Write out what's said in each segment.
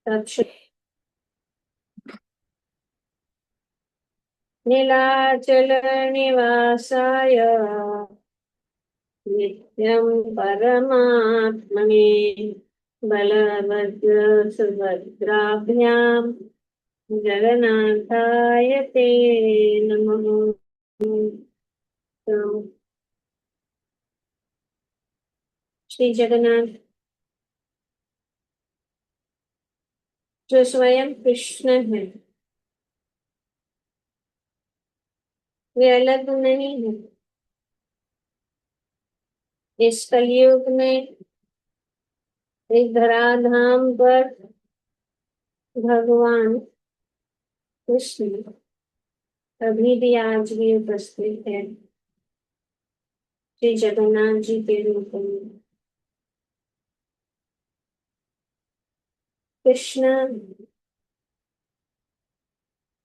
तत्सत नीलाचल निवासाय नित्यं परमात्मने बलभद्र सुभद्राभ्यां जगन्नाथाय ते नमः। तो श्री जगन्नाथ जो स्वयं कृष्ण है, वे अलग नहीं है। इस कलयुग में इस धराधाम पर भगवान कृष्ण अभी भी आज भी उपस्थित है, श्री जगन्नाथ जी के रूप में। कृष्ण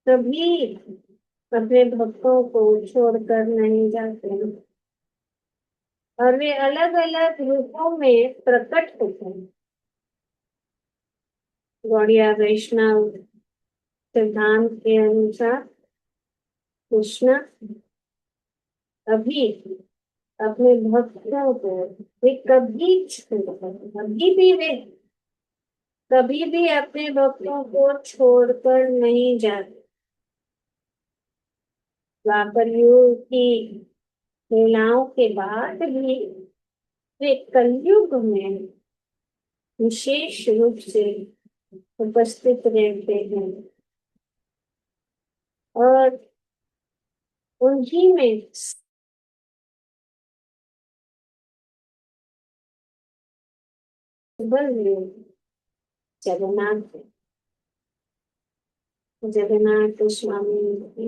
कभी अपने भक्तों को छोड़कर नहीं जाते हैं और वे अलग अलग रूपों में प्रकट होते हैं। गौड़िया वैष्णव सिद्धांत के अनुसार कृष्ण अभी अपने भक्तों को वे कभी भी अपने भक्तों को छोड़कर नहीं जाते। द्वापर युग की लीलाओं के बाद भी वे कलयुग में विशेष रूप से उपस्थित रहते हैं और उन्हीं में बल जगन्नाथ जगन्नाथ स्वामी की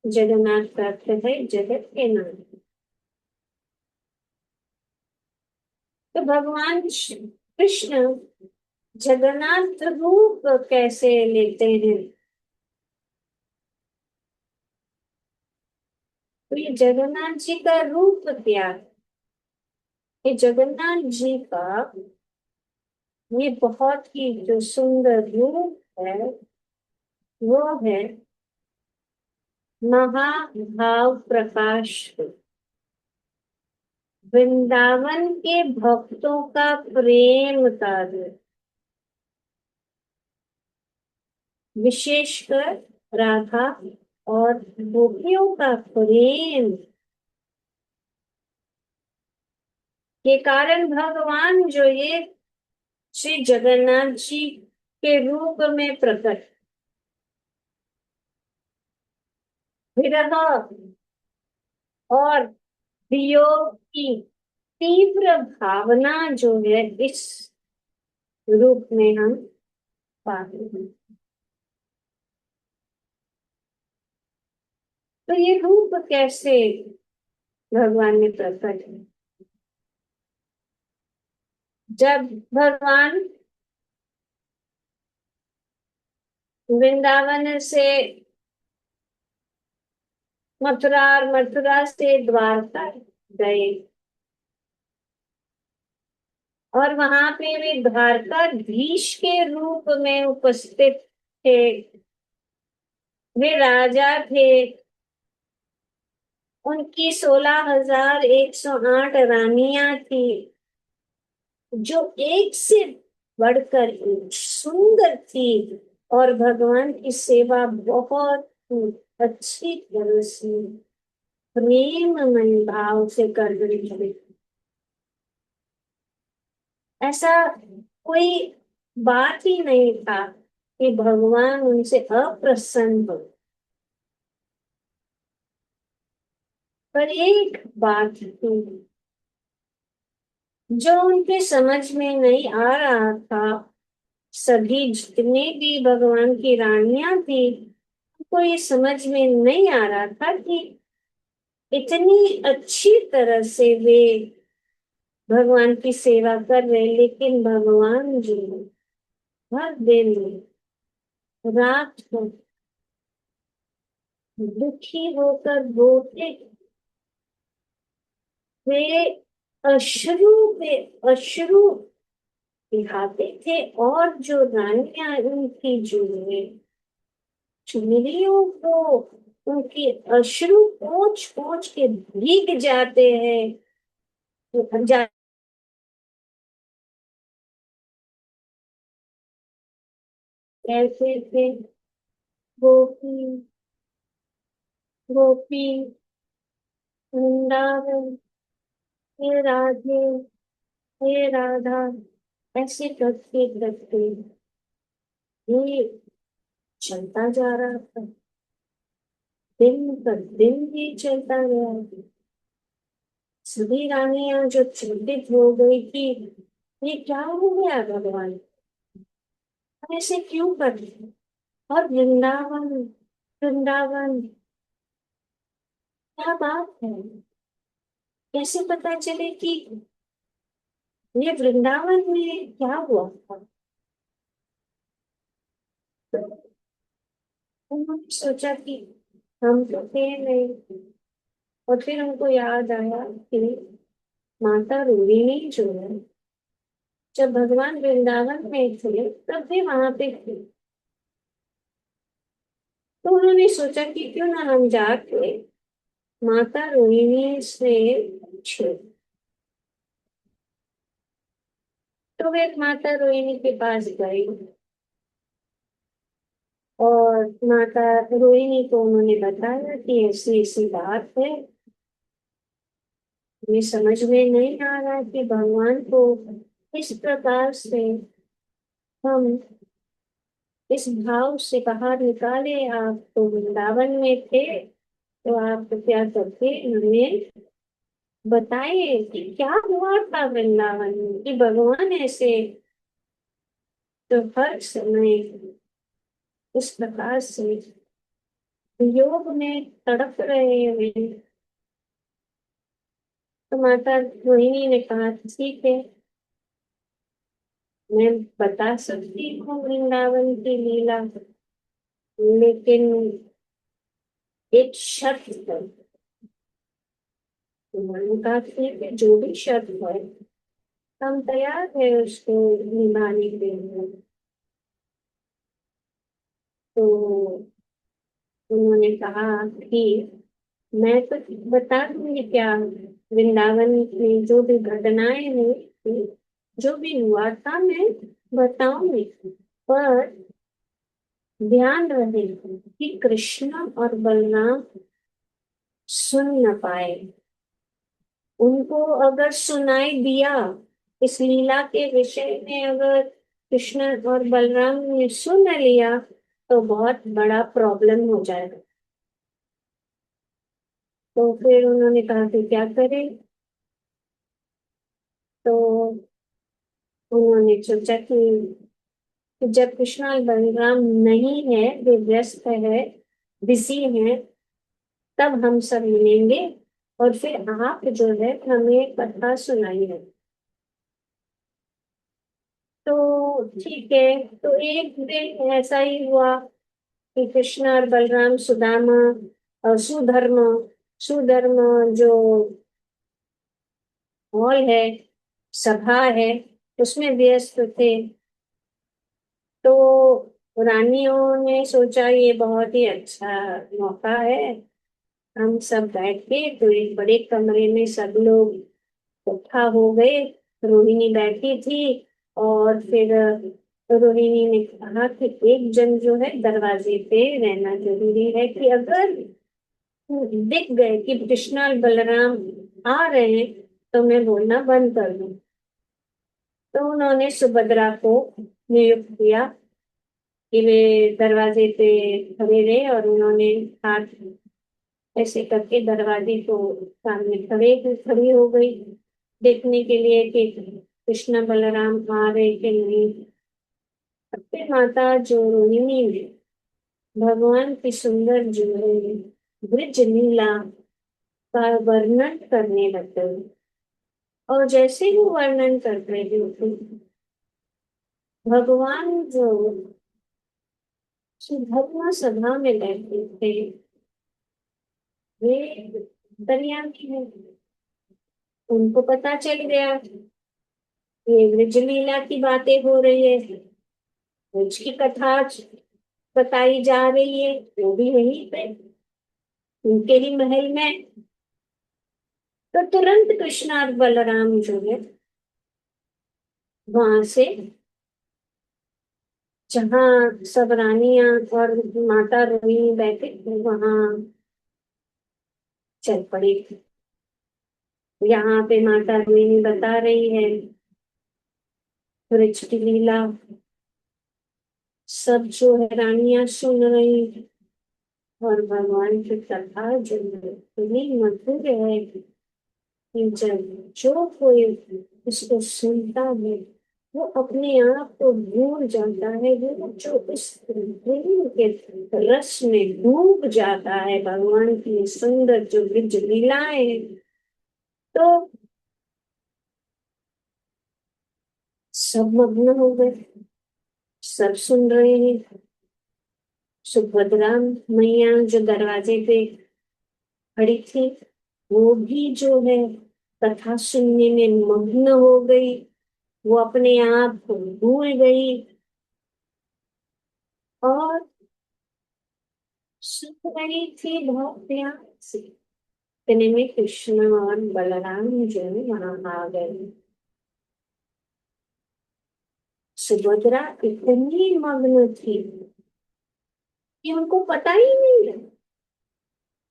जगन्नाथ का अर्थ है जगत के नाथ। तो भगवान कृष्ण जगन्नाथ रूप कैसे लेते हैं? तो ये जगन्नाथ जी का रूप क्या है? ये जगन्नाथ जी का ये बहुत ही जो सुंदर रूप है वो है महाभाव प्रकाश। वृंदावन के भक्तों का प्रेम कार्य, विशेषकर राधा और गोपियों का प्रेम के कारण भगवान जो ये श्री जगन्नाथ जी के रूप में प्रकट विरह और वियोग की तीव्र भावना जो है इस रूप में हम पाते हैं। तो ये रूप कैसे भगवान में प्रकट है? जब भगवान वृंदावन से मथुरा और मथुरा से द्वारका गए और वहां पे वे द्वारकाधीश के रूप में उपस्थित थे। वे राजा थे, उनकी 16,108 रानियां थी जो एक से बढ़कर एक सुंदर थी और भगवान की सेवा बहुत अच्छी तरह से प्रेममय भाव से कर रही थी। ऐसा कोई बात ही नहीं था कि भगवान उनसे अप्रसन्न हो। पर एक बात थी जो उनके समझ में नहीं आ रहा था। सभी जितने भी भगवान की रानियां थी उनको ये समझ में नहीं आ रहा था कि इतनी अच्छी तरह से वे भगवान की सेवा कर रहे, लेकिन भगवान जो हर दिन रात को दुखी होकर रोते, वे अश्रु पे अश्रु दिखाते थे। और जो रानियां उनकी चुनरियों को उनके अश्रु पोंछ पोंछ के भीग जाते हैं। कहते थे, गोपी गोपी वृंदावन, हे राधे, हे राधा, ऐसे करते करते ये चलता जा रहा था। दिन पर दिन ही चलता गया। सभी रानियां जो चिंतित हो गई कि ये क्या हो गया भगवान, हम ऐसे क्यों कर रहे हैं? और वृंदावन, वृंदावन, क्या बात है? कैसे पता चले कि ये वृंदावन में क्या हुआ था? तो उन्होंने सोचा कि हम तो थे नहीं। और फिर उनको याद आया कि माता रोहिणी जो है, जब भगवान वृंदावन में थे तब भी वहां पे थे। तो उन्होंने सोचा कि क्यों ना हम जाके माता रोहिणी से पूछे। तो वे माता रोहिणी के पास गए और माता रोहिणी को उन्होंने बताया कि ऐसी ऐसी बात है। ये समझ में नहीं आ रहा कि भगवान को इस प्रकार से हम इस भाव से बाहर निकाले। आप तो वृंदावन में थे, तो आप क्या करके हमें बताइए कि क्या हुआ था वृंदावन में, कि भगवान ऐसे तो हर समय इस प्रकार से योग में तड़प रहे हैं। तो माता रोहिणी ने कहा, ठीक है, मैं बता सकती हूँ वृंदावन की लीला, लेकिन एक शर्त है। तो उन्होंने कहा, ठीक है, जो भी शर्त है हम तैयार है उसको निभाने के लिए। तो उन्होंने कहा कि मैं तो बता दूंगी, क्या वृंदावन में जो भी घटनाएं हुई, जो भी हुआ था, मैं बताऊंगी। पर ध्यान रहे कि कृष्ण और बलराम सुन न पाए। उनको अगर सुनाई दिया, इस लीला के विषय में अगर कृष्ण और बलराम ने सुन लिया तो बहुत बड़ा प्रॉब्लम हो जाएगा। तो फिर उन्होंने कहा कि क्या करें। तो उन्होंने सोचा कि जब कृष्ण और बलराम नहीं है, वे व्यस्त है, बिजी हैं, तब हम सब मिलेंगे और फिर आप जो है हमें कथा सुनाइए। तो ठीक है। तो एक दिन ऐसा ही हुआ कि कृष्ण और बलराम सुदामा और सुधर्म, सुधर्म जो हॉल है, सभा है, उसमें व्यस्त थे। तो रानियों ने सोचा ये बहुत ही अच्छा मौका है, हम सब बैठ के तो एक बड़े कमरे में सब लोग इकट्ठा हो गए। रोहिणी बैठी थी और फिर रोहिणी ने कहा कि एक जन जो है दरवाजे पे रहना जरूरी है, कि अगर दिख गए कि कृष्ण और बलराम आ रहे हैं तो मैं बोलना बंद कर दूं। तो उन्होंने सुभद्रा को नियुक्त किया कि वे दरवाजे पे खड़े रहे और उन्होंने हाथ ऐसे करके दरवाजे को सामने खड़ी हो गई देखने के लिए कि कृष्ण बलराम आ रहे कि नहीं। फिर माता जो रोहिणी ने भगवान की सुंदर जो है ब्रज लीला का वर्णन करने लग गई। और जैसे ही वो वर्णन कर रही थी, भगवान जो धर्म सभा में बैठे थे, वे दरिया में हैं। उनको पता चल गया ये ब्रज लीला की बातें हो रही है, ब्रज की कथा बताई जा रही है, वो भी वहीं पे उनके ही महल में। तो तुरंत कृष्ण और बलराम जो है वहां से, जहाँ सब रानियां और माता रोहिणी बैठे थे, वहां चल पड़ी। यहाँ पे माता रोहिणी बता रही है ब्रज की लीला। सब जो है रानियां सुन रही हैं, और भगवान की कथा जो है इतनी मधुर है कि जब जो कोई इसको सुनता है वो अपने आप को भूल जाता है, वो जो इस प्रेम के रस में डूब जाता है, भगवान की सुंदर जो ब्रज लीलाएं हैं। तो सब मग्न हो गए, सब सुन रहे हैं। सुभद्रा मैया जो दरवाजे पे खड़ी थी, वो भी जो है कथा सुनने में मग्न हो गई। वो अपने आप को भूल गई और सुन रही थी बहुत प्यार से। इतने में कृष्ण और बलराम जो है वहां आ गए। सुभद्रा इतनी मग्न थी कि उनको पता ही नहीं है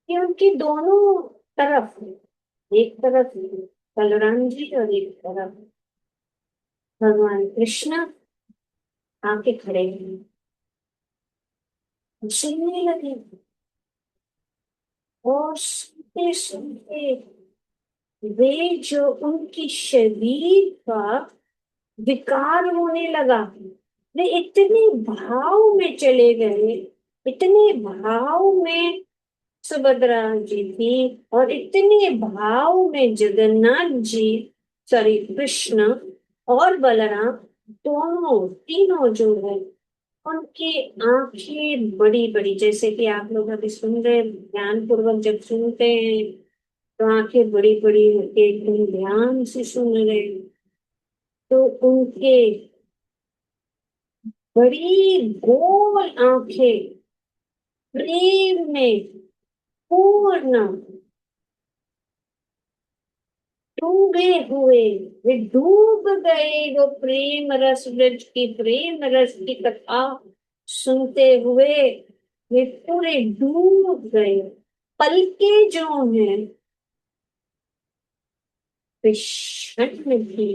कि उनकी दोनों तरफ, एक तरफ बलराम जी और एक तरफ भगवान कृष्ण आके खड़े हैं, सुनने लगे। और सुनते सुनते वे जो उनकी शरीर का विकार होने लगा, वे इतने भाव में चले गए, इतने भाव में सुभद्रा जी थी, और इतने भाव में जगन्नाथ जी, सॉरी कृष्ण और बलराम, दोनों तीनों जो है उनकी आंखें बड़ी बड़ी, जैसे कि आप लोग अभी सुन रहे, ध्यान पूर्वक जब सुनते हैं तो आंखें बड़ी बड़ी होके एकदम ध्यान से सुन रहे हैं। तो उनके बड़ी गोल आंखें प्रेम में पूर्ण डूबे हुए, वे डूब गए वो प्रेम रस, ब्रज की प्रेम रस की कथा सुनते हुए वे पूरे डूब गए। पलके जो हैं वे क्षण में भी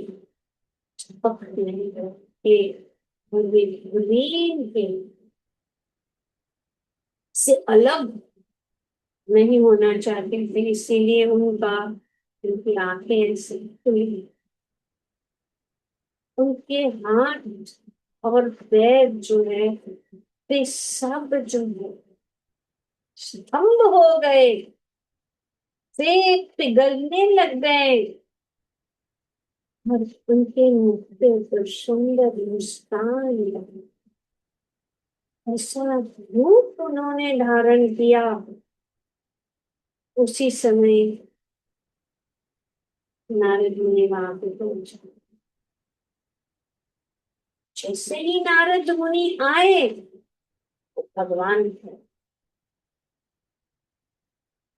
झपक नहीं करते, वे प्रेम के से अलग नहीं होना चाहते थे, इसीलिए उनकी आंखें ऐसे खुली, उनके हाथ और पैर जो है वे सब जो है स्तंभ हो गए, वे पिघलने लग गए। और उनके मुख पे तो सुंदर मुस्कान लगी। ऐसा रूप उन्होंने धारण किया। उसी समय नारद मुनि वहां पे पहुंचे। जैसे ही नारद मुनि आए तो भगवान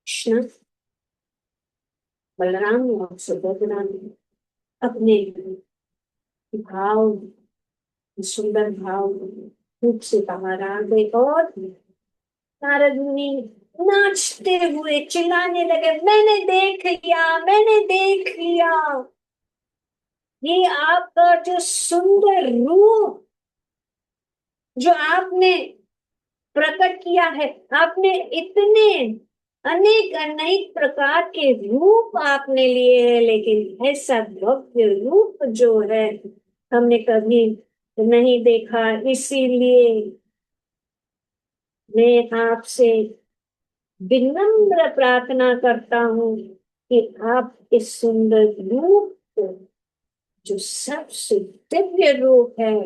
कृष्ण, बलराम और सुभद्रा ने अपने भाव, सुंदर भाव रूप से बाहर आ गए, और नारद मुनि नाचते हुए चिल्लाने लगे, मैंने देख लिया, मैंने देख लिया, ये आपका जो सुंदर रूप जो आपने प्रकट किया है, आपने इतने अनेक अनेक प्रकार के रूप आपने लिए हैं, लेकिन ऐसा भव्य रूप जो है हमने कभी नहीं देखा। इसीलिए मैं आपसे विनम्र प्रार्थना करता हूँ कि आप इस सुंदर रूप को, जो सबसे दिव्य रूप है,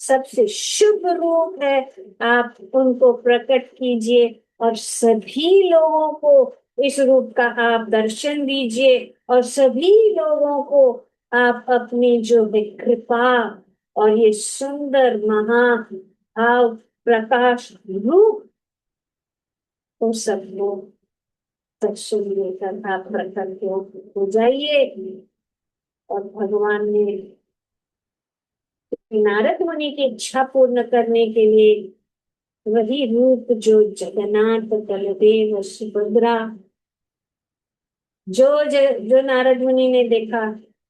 सबसे शुभ रूप है, आप उनको प्रकट कीजिए और सभी लोगों को इस रूप का आप दर्शन दीजिए, और सभी लोगों को आप अपनी जो है कृपा और ये सुंदर महाभाव प्रकाश रूप को सबको दर्शन लेकर आप प्रकट हो जाइए। और भगवान ने नारद मुनि की इच्छा पूर्ण करने के लिए वही रूप जो जगन्नाथ बलदेव सुभद्रा जो नारद मुनि ने देखा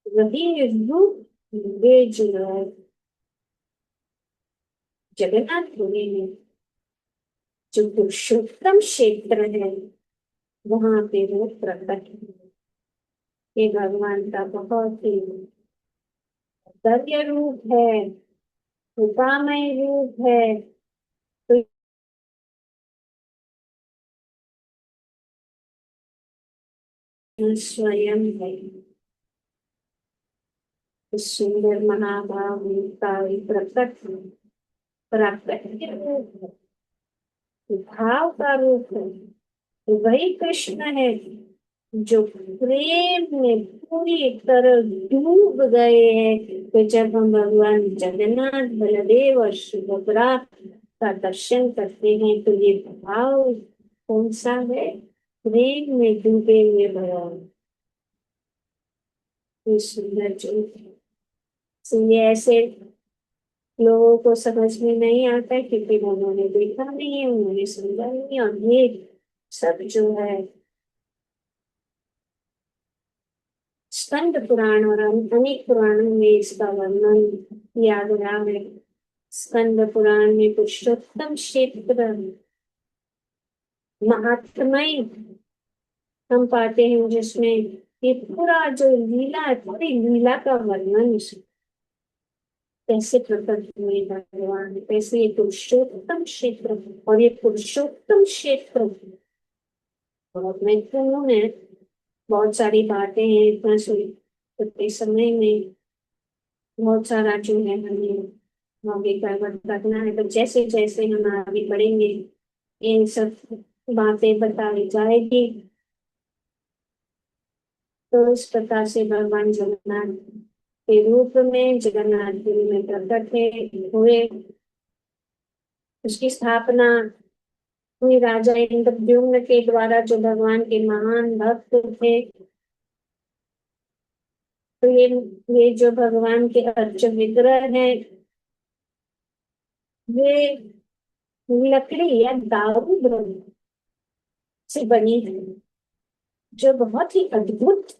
वही रूप वे जो है जगन्नाथपुरी में जो पुरुषोत्तम क्षेत्र है वहां पे वो प्रकट है। ये भगवान का बहुत ही दिव्य रूप है, कृपामय रूप है। तो ये स्वयं है इस सुंदर महाभाव रूप का ही प्रकट प्राकृतिक रूप है, भाव का रूप है। तो वही कृष्ण है जो प्रेम में पूरी तरह डूब गए हैं। तो जब हम भगवान जगन्नाथ बलदेव और सुभद्रा का दर्शन करते हैं तो ये भाव कौन सा है? प्रेम में डूबे हुए भगवान। ये सुंदर जो ये ऐसे लोगों को समझ में नहीं आता है क्योंकि उन्होंने देखा नहीं है, उन्होंने समझा नहीं। और ये सब जो है स्कंद पुराण और अनेक पुराणों में इसका वर्णन किया गया है। स्कंद पुराण में पुरुषोत्तम क्षेत्र महात्मय हम पाते हैं जिसमें ये पूरा जो लीला है पूरी लीला का वर्णन कैसे प्रकट हुए भगवान, कैसे ये पुरुषोत्तम क्षेत्र। और ये पुरुषोत्तम क्षेत्र बहुत महत्वपूर्ण है। बहुत सारी बातें हैं इतना सुनते समय में बहुत सारा जो है हमें आगे का बताना है। तो जैसे जैसे हम आगे बढ़ेंगे इन सब बातें बताई जाएगी। तो इस प्रकार से भगवान जगन्नाथ के रूप में जगन्नाथपुरी में प्रकट हुए। उसकी स्थापना हुई राजा इंद्रद्युम्न के द्वारा जो भगवान के महान भक्त थे। तो ये जो भगवान के अर्च विग्रह हैं वे लकड़ी या दारू से बनी है जो बहुत ही अद्भुत।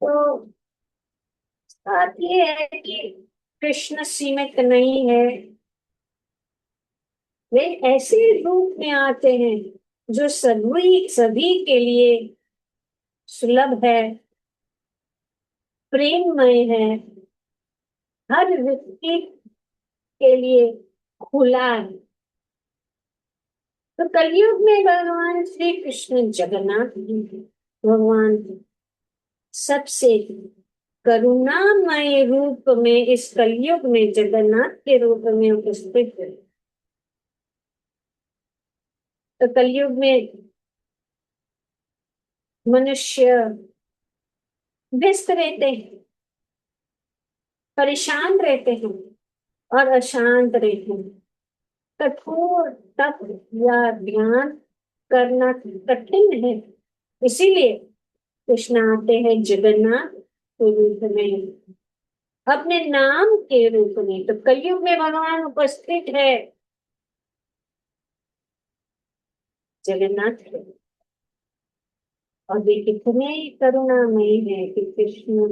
तो बात ये है कि कृष्ण सीमित नहीं है, वे ऐसे रूप में आते हैं जो सभी सभी के लिए सुलभ है, प्रेममय है, हर व्यक्ति के लिए खुला है। तो कलयुग में भगवान श्री कृष्ण जगन्नाथ जी भगवान सबसे करुणामय रूप में इस कलयुग में जगन्नाथ के रूप में उपस्थित है। तो कलयुग में मनुष्य व्यस्त रहते हैं, परेशान रहते हैं और अशांत रहते हैं। कठोर तप या ध्यान करना कठिन है। इसीलिए कृष्ण आते हैं जगन्नाथ के रूप में, अपने नाम के रूप में। तो कलयुग में भगवान उपस्थित है जगन्नाथ के। और वे कितने करुणामयी है कि कृष्ण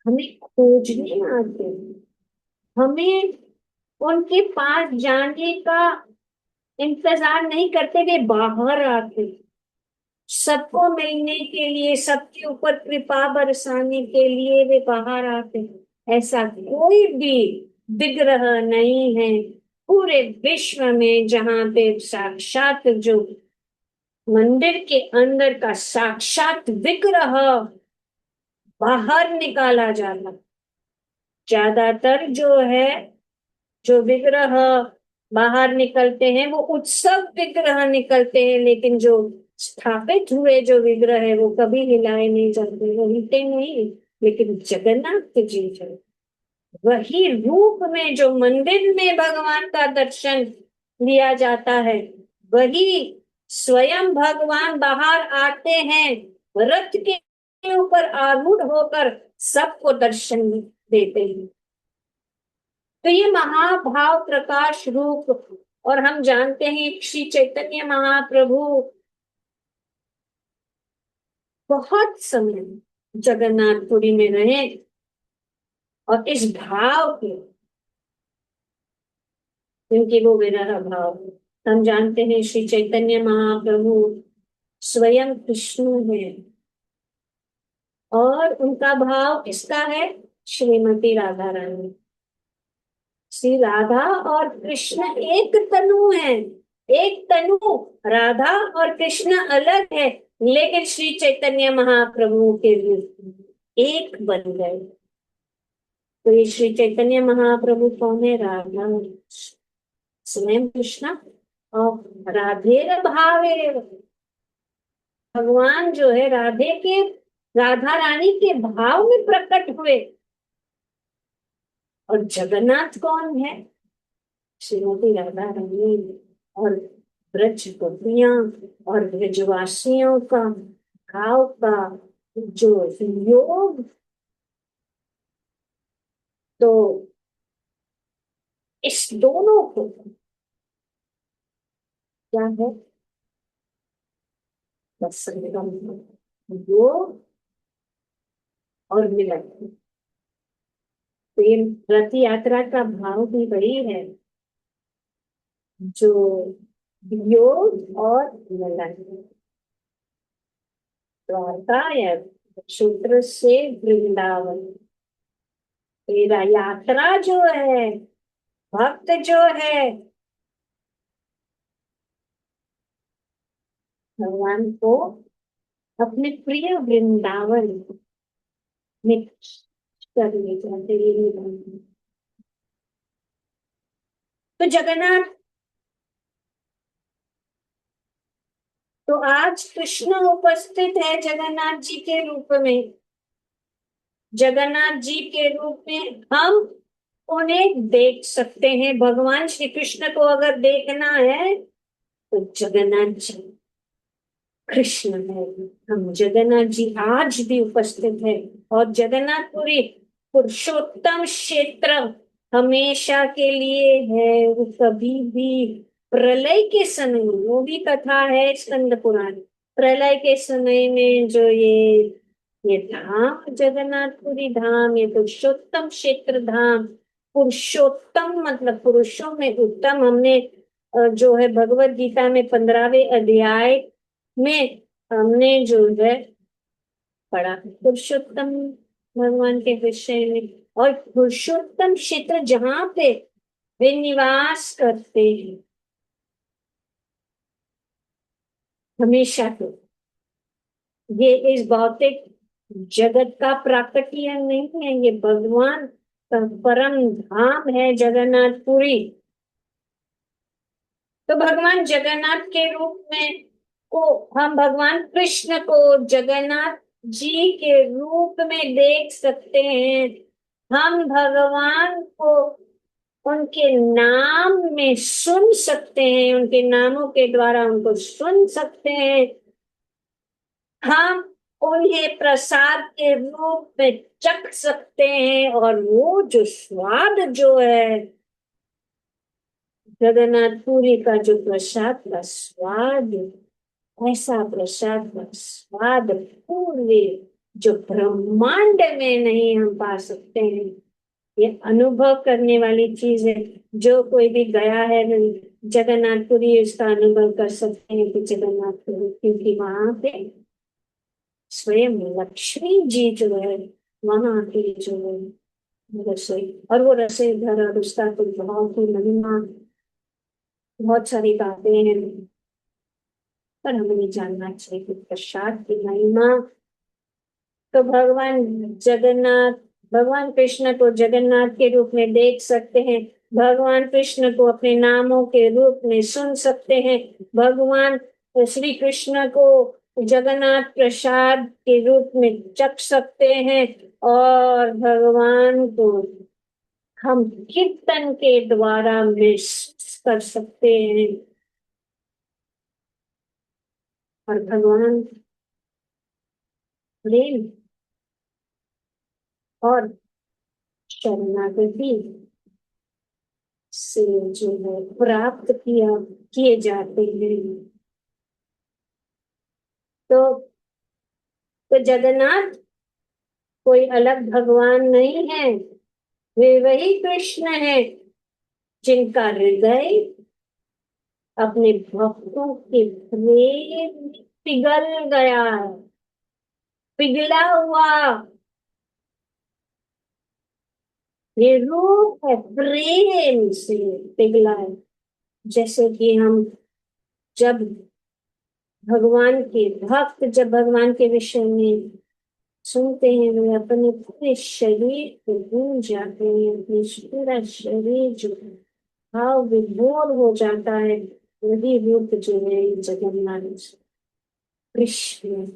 हमें खोजने आते हैं, हमें उनके पास जाने का इंतजार नहीं करते, वे बाहर आते सबको मिलने के लिए, सबके ऊपर कृपा बरसाने के लिए वे बाहर आते हैं। ऐसा कोई भी विग्रह नहीं है पूरे विश्व में जहां पे साक्षात जो मंदिर के अंदर का साक्षात विग्रह बाहर निकाला जाता। ज्यादातर जो है जो विग्रह बाहर निकलते हैं वो उत्सव विग्रह निकलते हैं, लेकिन जो स्थापित हुए जो विग्रह है वो कभी हिलाए नहीं जाते, वो हिलते नहीं। लेकिन जगन्नाथ जी जो वही रूप में जो मंदिर में भगवान का दर्शन लिया जाता है, वही स्वयं भगवान बाहर आते हैं रथ के ऊपर आरूढ़ होकर, सबको दर्शन देते हैं। तो ये महाभाव प्रकाश रूप। और हम जानते हैं श्री चैतन्य महाप्रभु बहुत समय जगन्नाथपुरी में रहे, और इस भाव के, क्योंकि वो विरह भाव है। हम जानते हैं श्री चैतन्य महाप्रभु स्वयं कृष्ण है, और उनका भाव किसका है? श्रीमती राधा रानी। श्री राधा और कृष्ण एक तनु है, एक तनु। राधा और कृष्ण अलग है, लेकिन श्री चैतन्य महाप्रभु के रूप में एक बन गए। तो ये श्री चैतन्य महाप्रभु कौन है? राधा स्वयं कृष्ण और राधे भावे। भगवान जो है राधे के, राधा रानी के भाव में प्रकट हुए। और जगन्नाथ कौन है? श्रीमती राधा रानी और ब्रज गोपियां और ब्रजवासियों का भाव का जो योग। तो इस दोनों को क्या है? बस योग और मिलन। तो ये रथ यात्रा का भाव भी वही है, जो योग और मिलन। द्वारका या सूत्र से वृंदावन, तेरा यात्रा जो है, भक्त जो है भगवान को अपने प्रिय वृंदावन में करने चाहते हैं। तो जगन्नाथ, तो आज कृष्ण उपस्थित है जगन्नाथ जी के रूप में। जगन्नाथ जी के रूप में हम उन्हें देख सकते हैं। भगवान श्री कृष्ण को अगर देखना है तो जगन्नाथ जी कृष्ण है। हम जगन्नाथ जी आज भी उपस्थित है। और जगन्नाथपुरी पुरुषोत्तम क्षेत्र हमेशा के लिए है, वो कभी भी प्रलय के समय, वो भी कथा है स्कंद पुराण, प्रलय के समय में जो ये धाम जगन्नाथपुरी धाम, ये पुरुषोत्तम क्षेत्र धाम। पुरुषोत्तम मतलब पुरुषों में उत्तम। हमने जो है भगवत गीता में 15वें अध्याय में हमने जो है पढ़ा पुरुषोत्तम भगवान के विषय में। और पुरुषोत्तम क्षेत्र जहाँ पे वे निवास करते हैं हमेशा तो, ये इस भौतिक जगत का प्राकट्य नहीं है, ये भगवान का परम धाम है जगन्नाथपुरी। तो भगवान जगन्नाथ के रूप में को हम भगवान कृष्ण को जगन्नाथ जी के रूप में देख सकते हैं। हम भगवान को उनके नाम में सुन सकते हैं, उनके नामों के द्वारा उनको सुन सकते हैं। हम उन्हें प्रसाद के रूप में चख सकते हैं, और वो जो स्वाद जो है जगन्नाथपुरी का, जो प्रसाद का स्वाद, ऐसा प्रसाद का स्वाद पूरे जो ब्रह्मांड में नहीं हम पा सकते हैं। ये अनुभव करने वाली चीज है। जो कोई भी गया है जगन्नाथपुरी, उसका अनुभव कर सकते हैं कि जगन्नाथपुरी, क्योंकि वहां पे स्वयं लक्ष्मी जी जो है, वहां की जो है रसोई, और वो रसोई घर और उसका तो बहुत ही महिमा, बहुत सारी बातें हैं। पर हमें जानना चाहिए कि प्रसाद की महिमा। तो भगवान जगन्नाथ, भगवान कृष्ण को जगन्नाथ के रूप में देख सकते हैं। भगवान कृष्ण को अपने नामों के रूप में सुन सकते हैं। भगवान श्री कृष्ण को जगन्नाथ प्रसाद के रूप में चख सकते हैं और भगवान को हम कीर्तन के द्वारा महसूस कर सकते हैं। और भगवान प्रेम और शरणागति से जो है प्राप्त किए जाते हैं। तो जगन्नाथ कोई अलग भगवान नहीं है, वे वही कृष्ण है जिनका हृदय अपने भक्तों के प्रेम में पिघल गया है, पिघला हुआ ये रूप है, प्रेम से पिघला है। जैसे कि हम जब भगवान के भक्त जब भगवान के विषय में सुनते हैं, वे अपने पूरे शरीर को भूल जाते हैं, अपने पूरा शरीर जो भाव विभोर हो जाता है। वही रूप जो है जगन्नाथ कृष्ण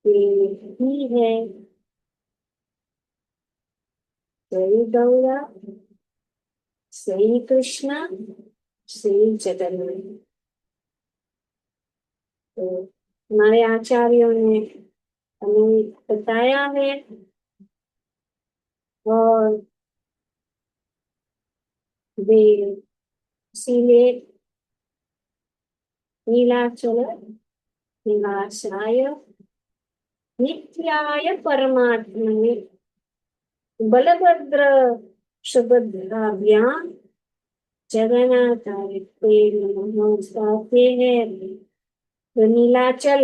के ही है। जय गौरा, श्री कृष्ण, श्री जगन्नाथ। तो हमारे आचार्यों ने हमें बताया है और वे इसीलिए नीलाचल निवासाय नित्याय परमात्मने बलभद्र सुभद्राभ्याम जगन्नाथाय ते नमः कहते हैं। तो नीलाचल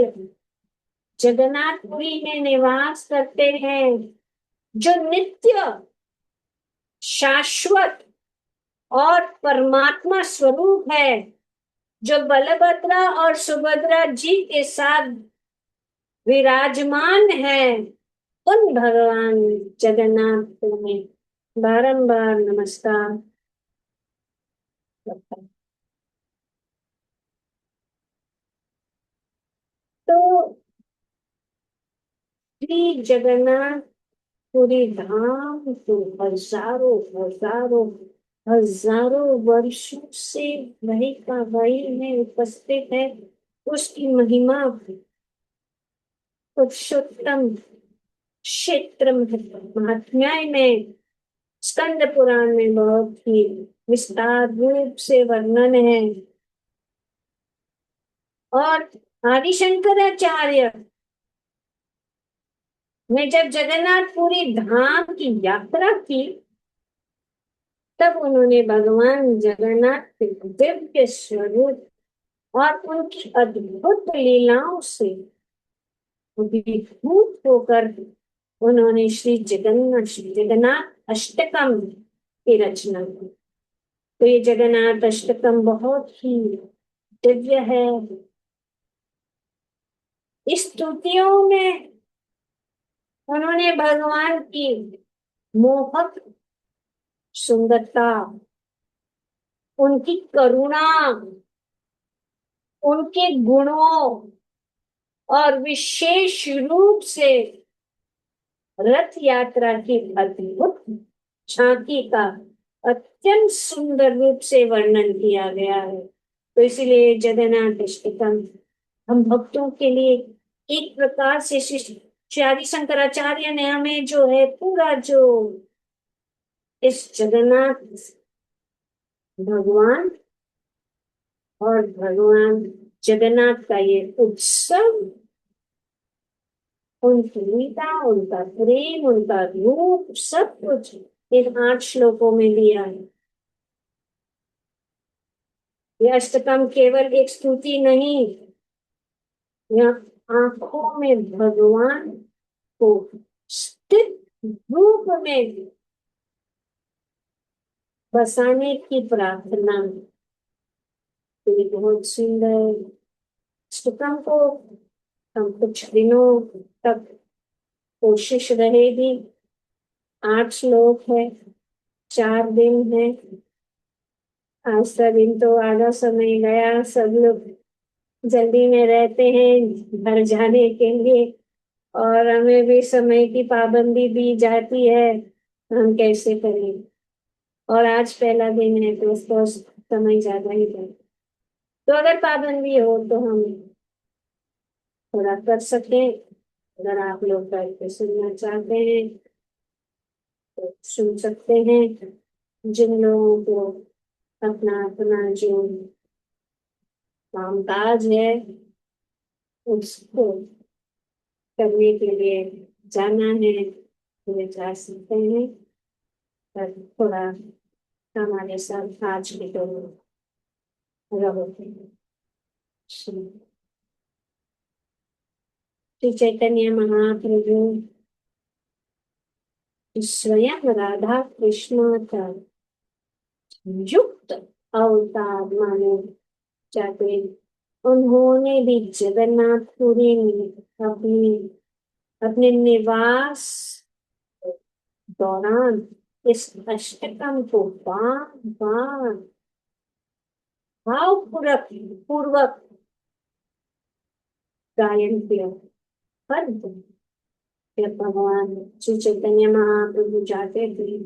जगन्नाथपुरी में निवास करते हैं, जो नित्य शाश्वत और परमात्मा स्वरूप है, जो बलभद्र और सुभद्रा जी के साथ विराजमान है। उन भगवान जगन्नाथ को मैं बारंबार नमस्कार करता हूं। तो श्री जगन्नाथ पूरी धाम तो हजारों हजारों हजारों वर्षों से वही का वही में उपस्थित है। उसकी महिमा पुरुषोत्तम क्षेत्र महात्म्य में स्कंद पुराण में बहुत ही विस्तार रूप से वर्णन है। और आदि शंकराचार्य ने जब जगन्नाथपुरी धाम की यात्रा की, तब उन्होंने भगवान जगन्नाथ के दिव्य स्वरूप और उनकी अद्भुत लीलाओं से अभिभूत होकर उन्होंने श्री जगन्नाथ अष्टकम की रचना की। तो ये जगन्नाथ अष्टकम बहुत ही दिव्य है। इस स्तुतियों में उन्होंने भगवान की मोहक सुंदरता, उनकी करुणा, उनके गुणों और विशेष रूप से रथ यात्रा की अद्भुत झांकी का अत्यंत सुंदर रूप से वर्णन किया गया है। तो इसलिए जगन्नाथ अष्टकम हम भक्तों के लिए एक प्रकार से श्री आदि शंकराचार्य ने हमें जो है पूरा जो इस जगन्नाथ भगवान और भगवान जगन्नाथ का ये उत्सव, उनकी लीला, उनका प्रेम, उनका रूप, सब कुछ इन 8 श्लोकों में दिया है। यह अष्टकम केवल एक स्तुति नहीं, यह आंखों में भगवान को स्थित रूप में बसाने की प्रार्थना। तो ये बहुत सुंदर अष्टकम को हम कुछ दिनों तक कोशिश रहेगी। 8 श्लोक है, 4 दिन है। आज का दिन तो आधा समय गया, सब लोग जल्दी में रहते हैं घर जाने के लिए, और हमें भी समय की पाबंदी दी जाती है, हम कैसे करें। और आज पहला दिन है तो उसको समय ज्यादा ही है, तो अगर पाबंदी हो तो हम थोड़ा कर सकें। अगर आप लोग बैठ के सुनना चाहते हैं तो सुन सकते हैं। जिन लोगों को अपना अपना जो कामकाज है उसको करने के लिए जाना है, वे जा सकते हैं। पर थोड़ा हमारे साथ आज के तो रहो। श्री चैतन्य महाप्रभु स्वयं राधा कृष्ण का युक्त अवतार माने जाते। उन्होंने भी जगन्नाथपुरी में अपनी अपने निवास दौरान इस अष्टकम को बार बार भावपूर्वक पूर्वक गायन किया। हर दिन जब भगवान श्री चैतन्य महाप्रभु जाते थे,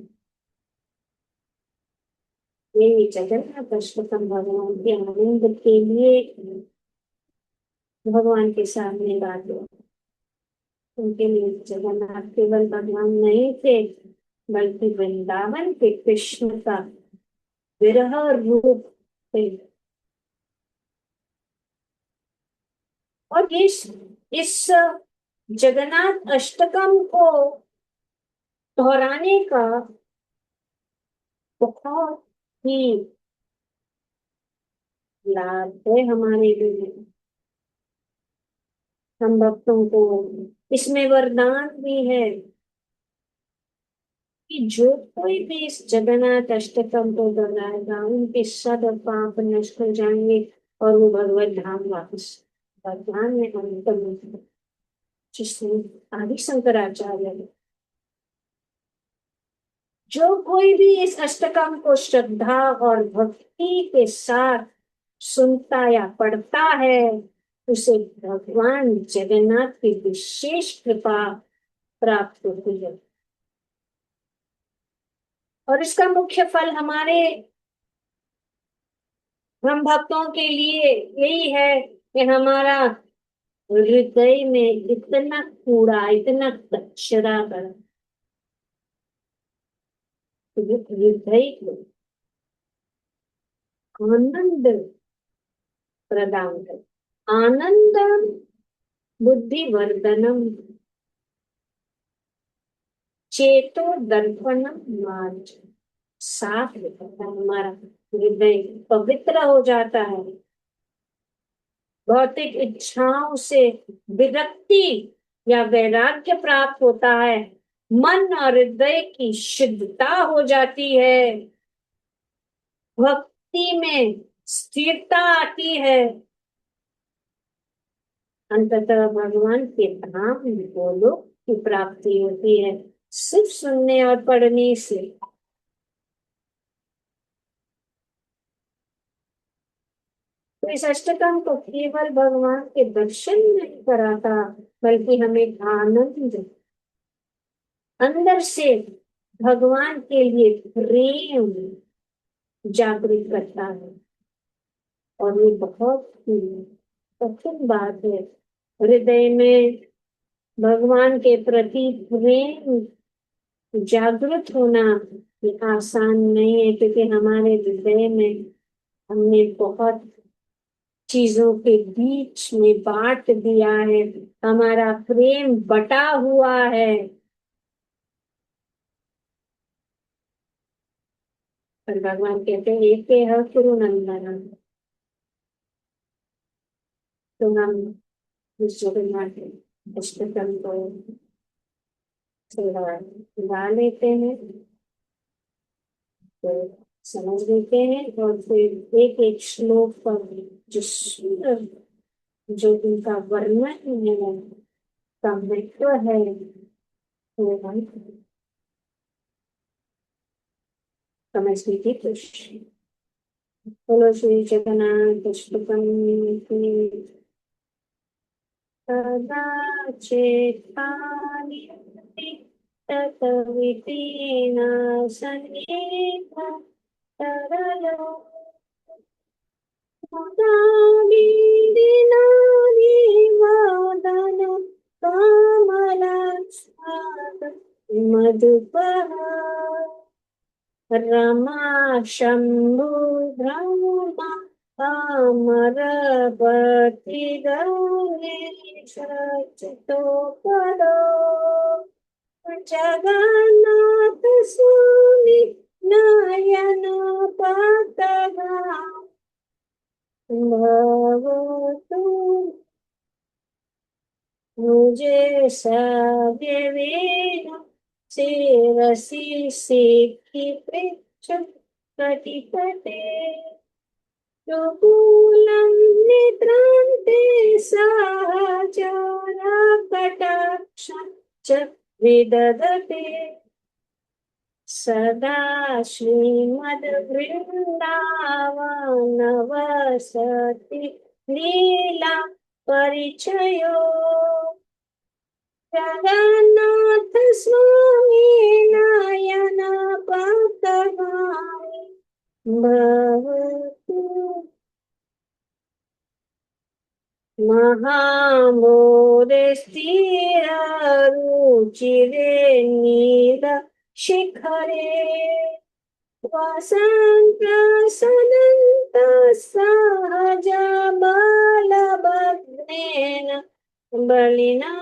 ये जगन्नाथ अष्टकम भगवान के आनंद के लिए भगवान के सामने गाते। उनके लिए जगन्नाथ केवल भगवान नहीं थे, बल्कि वृंदावन के कृष्ण का विरह रूप थे। और इस जगन्नाथ अष्टकम को दोहराने का बहुत ही लाभ है हमारे लिए। हम भक्तों को इसमें वरदान भी है कि जो कोई भी इस जगन्नाथ अष्टकम को दोहराएगा उनके सब पाप नष्ट हो जाएंगे और वो भगवत धाम वापस भगवान में अंतर, जिसने आदि शंकराचार्य ने जो कोई भी इस अष्टकम को श्रद्धा और भक्ति के साथ सुनता या पढ़ता है, उसे भगवान जगन्नाथ की विशेष कृपा प्राप्त होती है। और इसका मुख्य फल हमारे हम भक्तों के लिए यही है कि हमारा हृदय में इतना कूड़ा, इतना कचरा भरा, हृदय को आनंद प्रदान कर, आनंद बुद्धिवर्धनम चेतो दर्पणम मार्ज, साफ रहता है हमारा हृदय, पवित्र हो जाता है, भौतिक इच्छाओं से विरक्ति या वैराग्य प्राप्त होता है, मन और हृदय की शुद्धता हो जाती है, भक्ति में स्थिरता आती है, अंततः भगवान के धाम गोलोक की प्राप्ति होती है सिर्फ सुनने और पढ़ने से। तो इस अष्टकम को केवल भगवान के दर्शन नहीं कराता, बल्कि हमें आनंद अंदर से भगवान के लिए प्रेम जागृत करता है। और ये बहुत ही कठिन बात है, हृदय में भगवान के प्रति प्रेम जागृत होना ये आसान नहीं है, क्योंकि हमारे हृदय में हमने बहुत चीजों के बीच में बांट दिया है, हमारा प्रेम बटा हुआ है। पर भगवान कहते हैं एक है गुरु नंदन, तो हम इस जगन्नाथ अष्टकम को थोड़ा गा लेते हैं, तो समझ लेते हैं, और फिर एक एक श्लोक पर जो सुंदर जो उनका वर्णन है का महत्व है, तो हम समझने की कोशिश। बोलो श्री जगन्नाथ पुस्तकम की कदाचित्कानि ततवितेन सन्निध तरलो मुदाबिदिनानि वदन कमलस्फात मधुपः रमा शम्भु ब्रह्मा अमरपति गणेश चितोपदो जगन्नाथ स्वामी नयन पतगा भवतु मुझे सव्यवेन शिरसि सिद्धि पृच्छ कटिपते कुकुलं निद्रान्ते सहचरकटाक्ष च विदधते सदा श्रीमद्वृन्दावनवसति लीला परिचयो जगन्नाथ स्वामी नयन पतगामि भवतु महामोदे स्थिररुचिरे नीलशिखरे वसन्तसदन्त सहज बलभद्रेण बलिना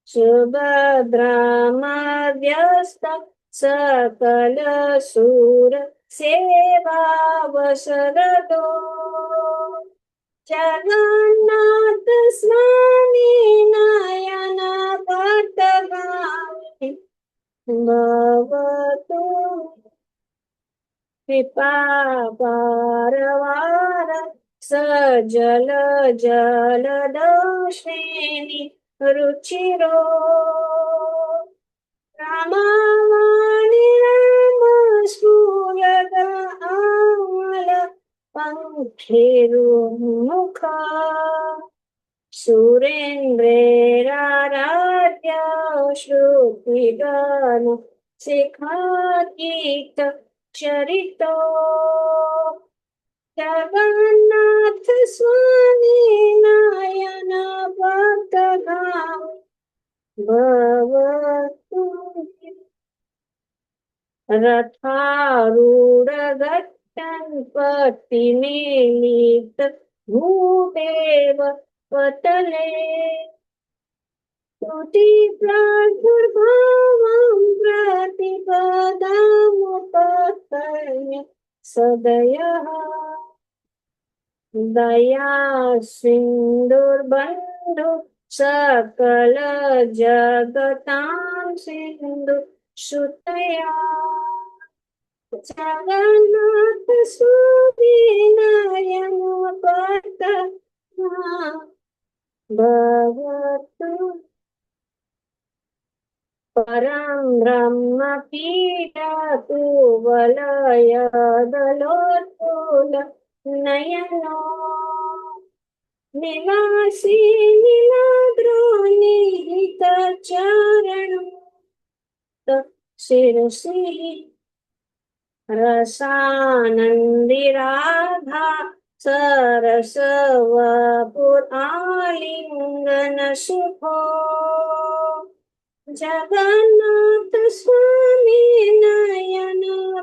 सुभद्रामध्यस्थ सकलसूर सेवावसरदो जगन्नाथ स्वामी नयन पतगामि भवतु कृपा पारवार सजल जलदश्रेणी रुचिरो रामावाणि राम स्फुरद आमल पंखिरुमुख सुरेन्द्रेराराध्य श्रुतिगण शिखागीत चरितो जगन्नाथ स्वामी नयन पतगामि भवतु रथारूढ़ गट्टन्पतिमीलित भूदेव पतले स्तुति प्रादुर्भावं प्रतिपदामुपकर्ण्य सदयः दया सिन्धुर्बन्धु सकल जगतां सिन्धु सुतया जगन्नाथ स्वामी नयन पतगामि भवतु परं ब्रह्म पीडतु वलयदलोत्फुल्ल नयनो निवासी नीलाद्रो निहितचरणो शिरसि रसानन्दिराधा सरसवपुरालिङ्गन सुखो जगन्नाथ स्वामी नयन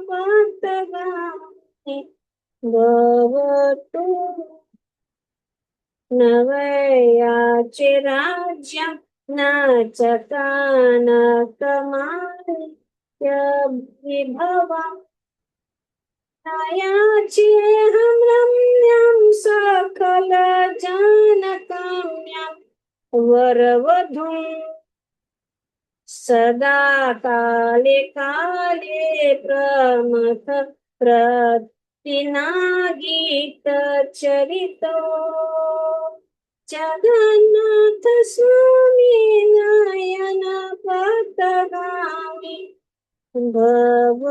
पतगामि भवतु न वैयाचि राज्यं न च कानकमाल्यविभवम् न याचेऽहं रम्यं सकलजनकाम्यं वरवधूं सदा काले काले प्रमथ प्रतिनागीत चरितो जगन्नाथ स्वामी नयन पतगामि भव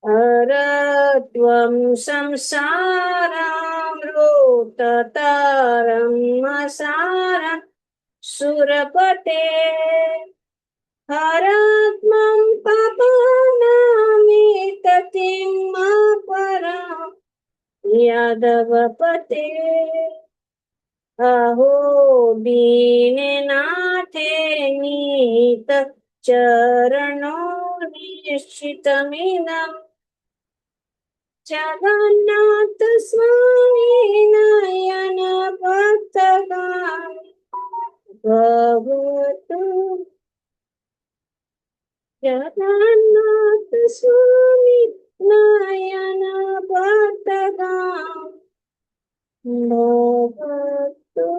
अरत्वं संसारामृततारम् असारं सुरपते हरात्मं पापानामेततिं अपरां यादवपते अहो दीननाथे नीत चरणो निश्चितमिदम् जगन्नाथ स्वामी नयन पथगामी भवतु जगन्नाथ स्वामी नयन पथगामी भवतु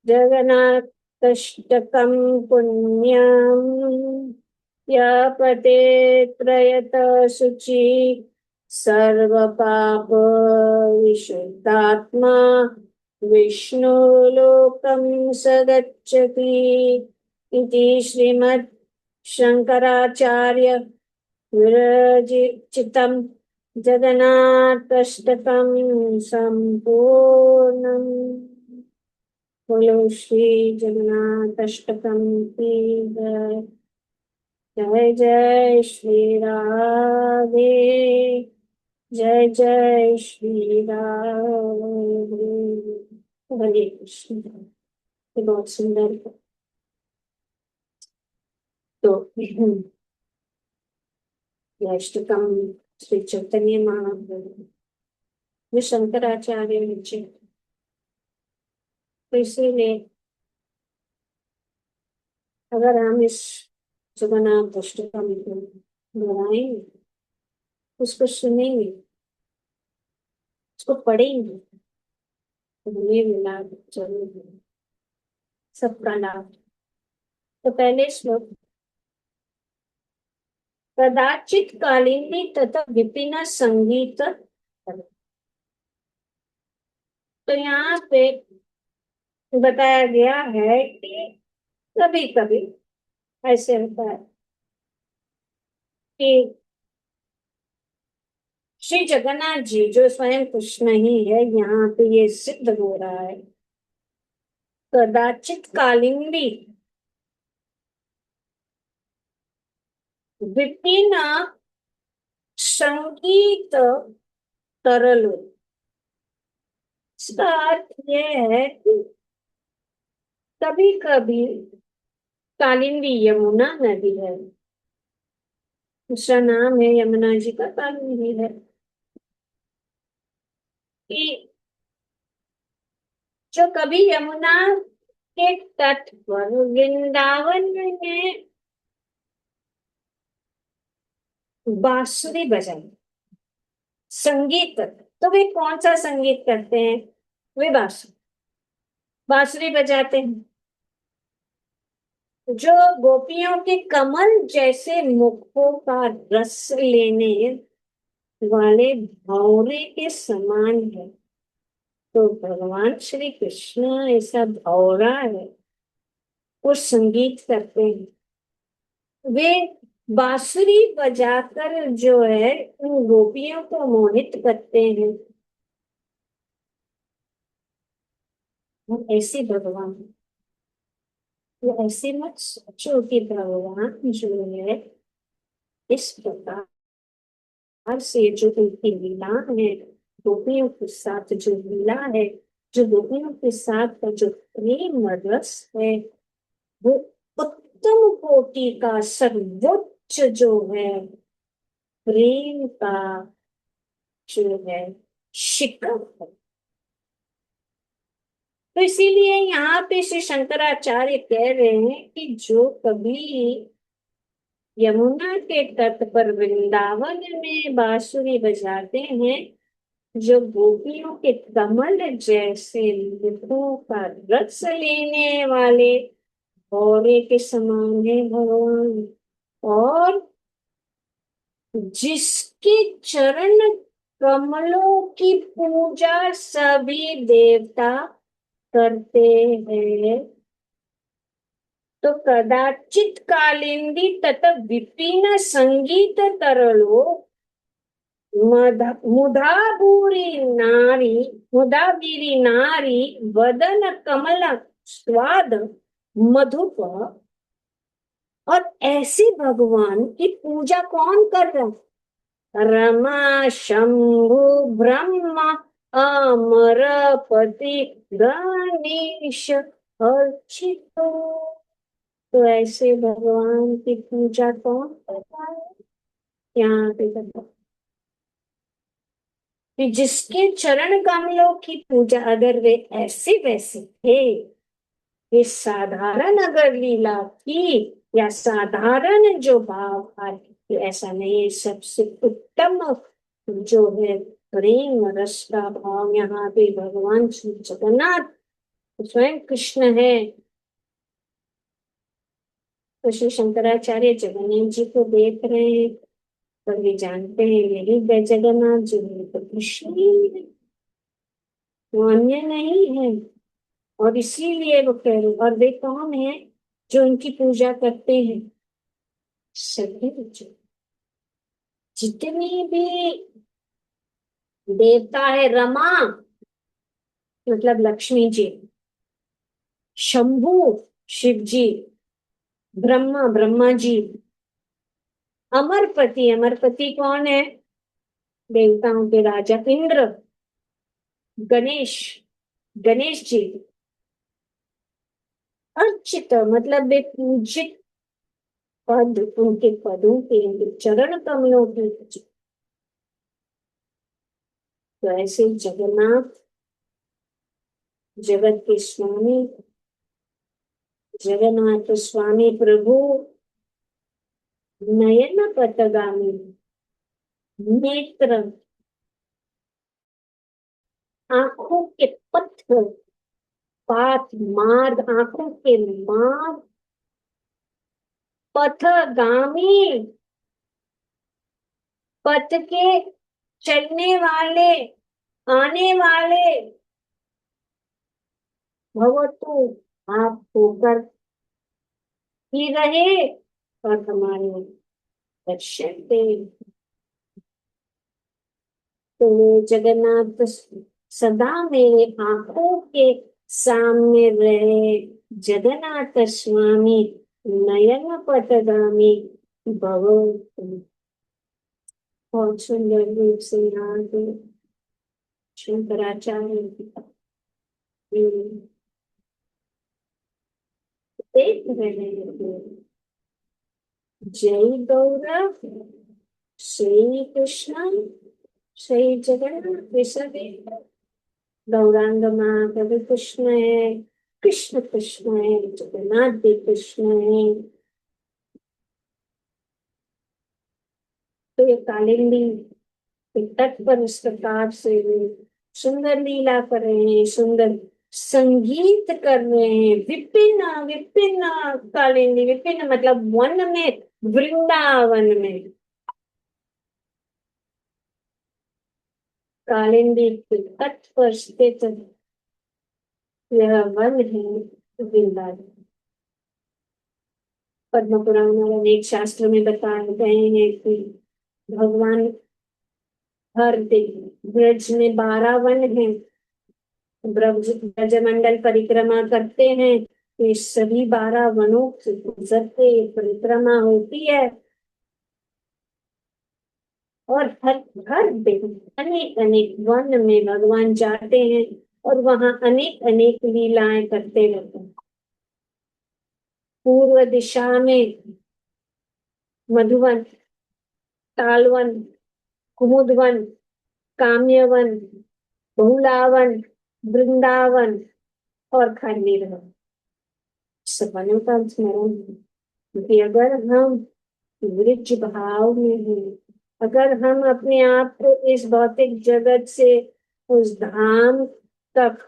जगन्नाथाष्टकं पुण्यम् या पठेत् प्रयतः शुचि सर्वपाप विशुद्धात्मा विष्णुलोकं स गच्छति इति श्रीमद् शंकराचार्य विरचितं जगन्नाथाष्टकं संपूर्णम्। बोलो श्री जगन्नाथाष्टकं की जय। जय जय श्री राधे, जय जय श्री राधे। हरे कृष्ण। ये बहुत सुंदर है। तो ये अष्टकम श्री चैतन्य महाप्रभु जो शंकराचार्य रचे, तो इसीलिए अगर हम इस जगन्नाथ अष्टकम को दोहराएंगे, उसको सुनेंगे, उसको पढ़ेंगे, तो हमें भी लाभ जरूर मिलेगा, सबका लाभ। तो पहले श्लोक, कदाचित कालिंदी तथा विपिन संगीत। तो यहाँ पे बताया गया है कि कभी कभी ऐसे होता है कि श्री जगन्नाथ जी जो स्वयं कृष्ण ही है, यहाँ पे ये सिद्ध हो रहा है, कदाचित कालिंदी विपिन संगीत तरल। इसका अर्थ यह है कि कभी कभी कालिंदी यमुना नदी है, उसका नाम है यमुना जी का कालिंदी है, कि जो कभी यमुना के तट पर वृंदावन में बांसुरी बजाई, संगीत। तो वे कौन सा संगीत करते हैं? वे बांसुरी बांसुरी बजाते हैं। जो गोपियों के कमल जैसे मुखों का रस लेने वाले भौरे के समान है। तो भगवान श्री कृष्ण ऐसा भौरा है, वो संगीत करते हैं। वे बांसुरी बजाकर जो है उन गोपियों को मोहित करते हैं। वो ऐसे भगवान, वो ऐसे मत सोचो कि भगवान जो है इस प्रकार से जो उनकी लीला है, गोपियों के साथ जो लीला है, जो गोपियों के साथ का जो प्रेम रस है, वो उत्तम कोटि का सर्वोच्च जो है प्रेम का जो है शिखर है। तो इसीलिए यहाँ पे श्री शंकराचार्य कह रहे हैं कि जो कभी यमुना के तट पर वृंदावन में बांसुरी बजाते हैं, जो गोपियों के कमल जैसे मुखों का रस लेने वाले भौरे के समान है भगवान, और जिसके चरण कमलों की पूजा सभी देवता करते हैं, तो कदाचित कालिंदी तत विपिन संगीत तरलो मुदाबीरी नारी वदन कमल स्वाद मधुप। और ऐसे भगवान की पूजा कौन कर रहा है? रमा शंभु ब्रह्मा अमरपति गणेश अर्चित। तो ऐसे भगवान की पूजा कौन करता है? यहाँ पे बताओ कि जिसके चरण कमलों की पूजा अगर वे ऐसे वैसे थे, ये साधारण अगर लीला थी या साधारण जो भाव आए, तो ऐसा नहीं, सबसे उत्तम जो है प्रेम रस का भाव यहाँ पे भगवान श्री जगन्नाथ स्वयं कृष्ण है। तो श्री शंकराचार्य जगन्नाथ जी को देख रहे हैं, पर वे जानते हैं यही जगन्नाथ जी है तो कृष्ण ही है, वो अन्य नहीं है। और इसीलिए वो कह रहे, और वे कौन है जो उनकी पूजा करते हैं? सभी जितनी भी देवता है, रमा मतलब लक्ष्मी जी, शंभु शिव जी, ब्रह्मा ब्रह्मा जी, अमरपति अमरपति कौन है? देवताओं के राजा इंद्र, गणेश गणेश जी, अर्चित मतलब वे पूजित पद, उनके पदों के उनके चरण कमलों की। तो ऐसे जगन्नाथ जगत के स्वामी, जगन्नाथ स्वामी प्रभु नयन पथगामी, नेत्र आंखों के पथ, पाथ मार्ग आंखों के मार्ग, पथगामी पथ के चलने वाले, आने वाले, भगवतु आप होकर ही रहे और हमारे दर्शन दे। तो जगन्नाथ सदा मेरे आंखों के सामने रहे, जगन्नाथ स्वामी नयन पथगामी भव। बहुत सुंदर रूप से यहाँ पे शंकराचार्य देख रहे हैं। जय गौरव, श्री कृष्ण, श्री जगन्नाथ, सभी गौरांग महाप्रभु कृष्ण है, कृष्ण कृष्ण है, जगन्नाथ भी कृष्ण है। तो ये कालिंदी के तट पर इस प्रकार से सुंदर लीला कर रहे हैं, सुंदर संगीत कर रहे हैं। विपिन विपिन कालिंदी, विपिन मतलब वन में, वृंदावन में कालिंदी के तट पर स्थित यह वन है वृंदावन। पद्म पुराण में अनेक शास्त्र में बताए गए हैं कि भगवान हर दिन ब्रज में 12 वन है, ब्रजमंडल परिक्रमा करते हैं, तो इस सभी 12 वनों से गुजरते परिक्रमा होती है। और हर हर दिन अनेक अनेक वन में भगवान जाते हैं और वहां अनेक अनेक लीलाएं करते रहते हैं। पूर्व दिशा में मधुवन, तालवन, कुमुदवन, काम्यवन, बहुलावन, वृंदावन और खंडीरवन, सब वनों का स्मरण है। क्योंकि अगर हम वृक्ष भाव में हैं, अगर हम अपने आप को इस भौतिक जगत से उस धाम तक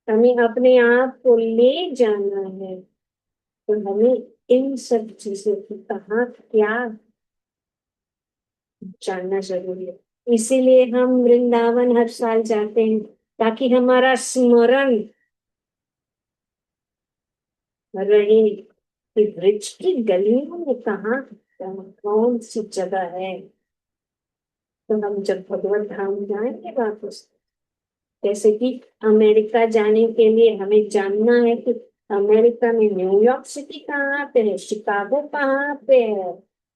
हमें अपने आप को ले जाना है, तो हमें इन सब चीजों की कहाँ क्या जानना जरूरी है। इसीलिए हम वृंदावन हर साल जाते हैं, ताकि हमारा स्मरण रहे कि ब्रिज की गलियों में कहाँ कौन सी जगह है, तो हम जब भगवत धाम जाएंगे वापस, जैसे कि अमेरिका जाने के लिए हमें जानना है कि अमेरिका में न्यूयॉर्क सिटी कहाँ पे है, शिकागो कहाँ पे है,